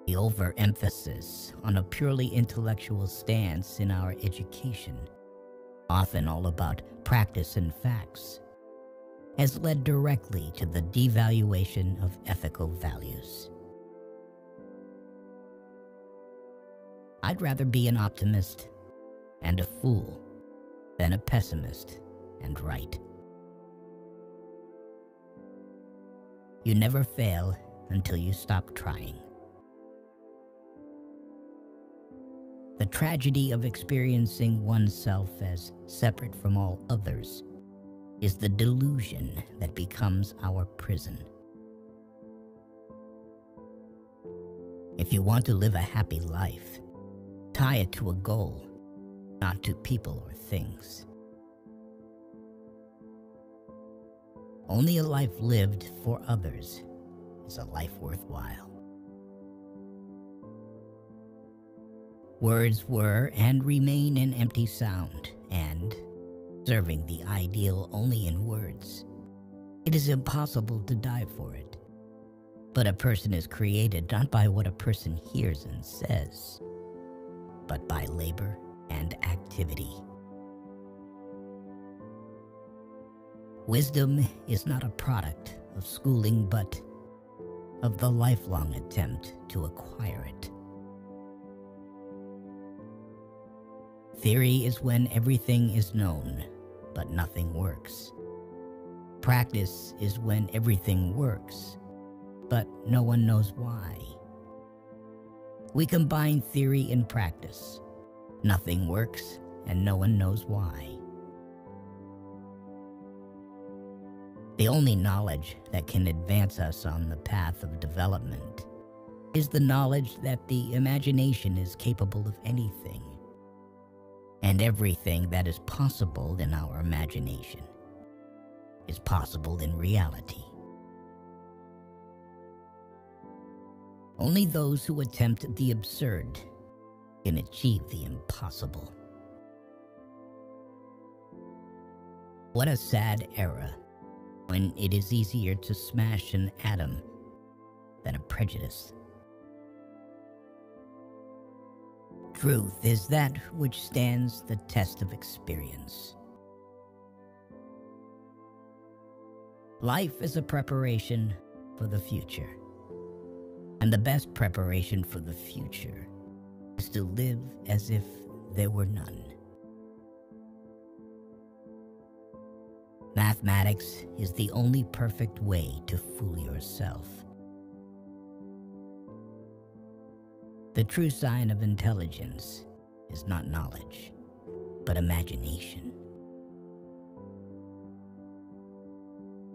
The overemphasis on a purely intellectual stance in our education, often all about practice and facts, has led directly to the devaluation of ethical values. I'd rather be an optimist and a fool than a pessimist and right. You never fail until you stop trying. The tragedy of experiencing oneself as separate from all others is the delusion that becomes our prison. If you want to live a happy life, tie it to a goal, not to people or things. Only a life lived for others is a life worthwhile. Words were and remain an empty sound, and, serving the ideal only in words, it is impossible to die for it. But a person is created not by what a person hears and says, but by labor and activity. Wisdom is not a product of schooling, but of the lifelong attempt to acquire it. Theory is when everything is known, but nothing works. Practice is when everything works, but no one knows why. We combine theory and practice. Nothing works, and no one knows why. The only knowledge that can advance us on the path of development is the knowledge that the imagination is capable of anything, and everything that is possible in our imagination is possible in reality. Only those who attempt the absurd can achieve the impossible. What a sad era when it is easier to smash an atom than a prejudice. Truth is that which stands the test of experience. Life is a preparation for the future, and the best preparation for the future is to live as if there were none. Mathematics is the only perfect way to fool yourself. The true sign of intelligence is not knowledge, but imagination.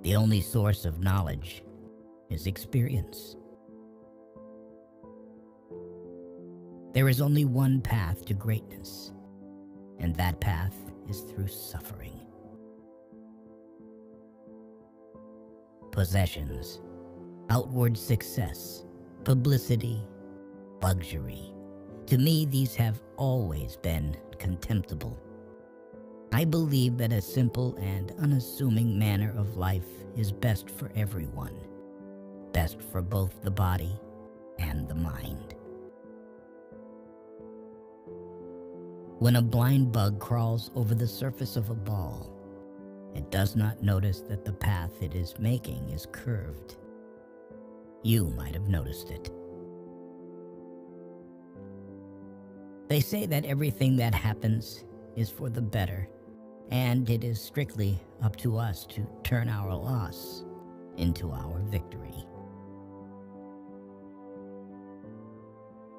The only source of knowledge is experience. There is only one path to greatness, and that path is through suffering. Possessions, outward success, publicity, luxury. To me, these have always been contemptible. I believe that a simple and unassuming manner of life is best for everyone, best for both the body and the mind. When a blind bug crawls over the surface of a ball, it does not notice that the path it is making is curved. You might have noticed it. They say that everything that happens is for the better, and it is strictly up to us to turn our loss into our victory.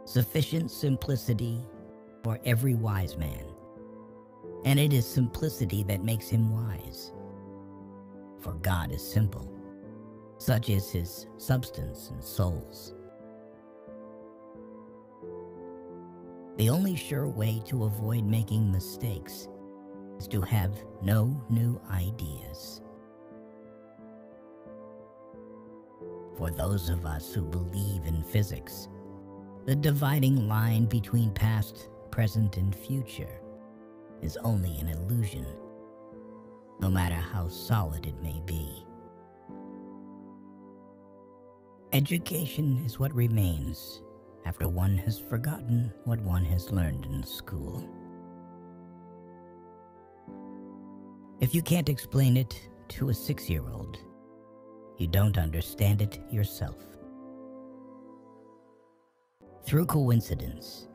Sufficient simplicity for every wise man, and it is simplicity that makes him wise. For God is simple, such is his substance and souls. The only sure way to avoid making mistakes is to have no new ideas. For those of us who believe in physics, the dividing line between past, present, and future is only an illusion, no matter how solid it may be. Education is what remains after one has forgotten what one has learned in school. If you can't explain it to a 6-year-old, you don't understand it yourself. Through coincidence,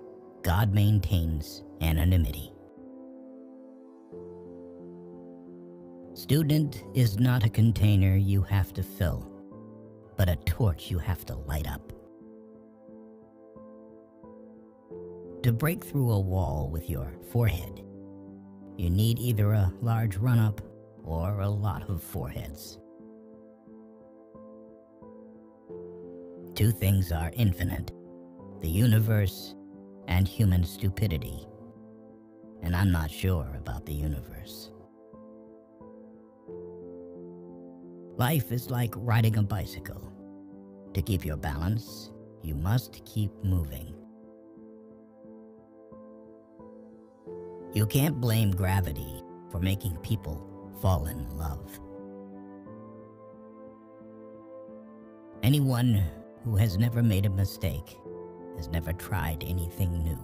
God maintains anonymity. Student is not a container you have to fill, but a torch you have to light up. To break through a wall with your forehead, you need either a large run-up or a lot of foreheads. Two things are infinite: the universe and human stupidity. And I'm not sure about the universe. Life is like riding a bicycle. To keep your balance, you must keep moving. You can't blame gravity for making people fall in love. Anyone who has never made a mistake has never tried anything new.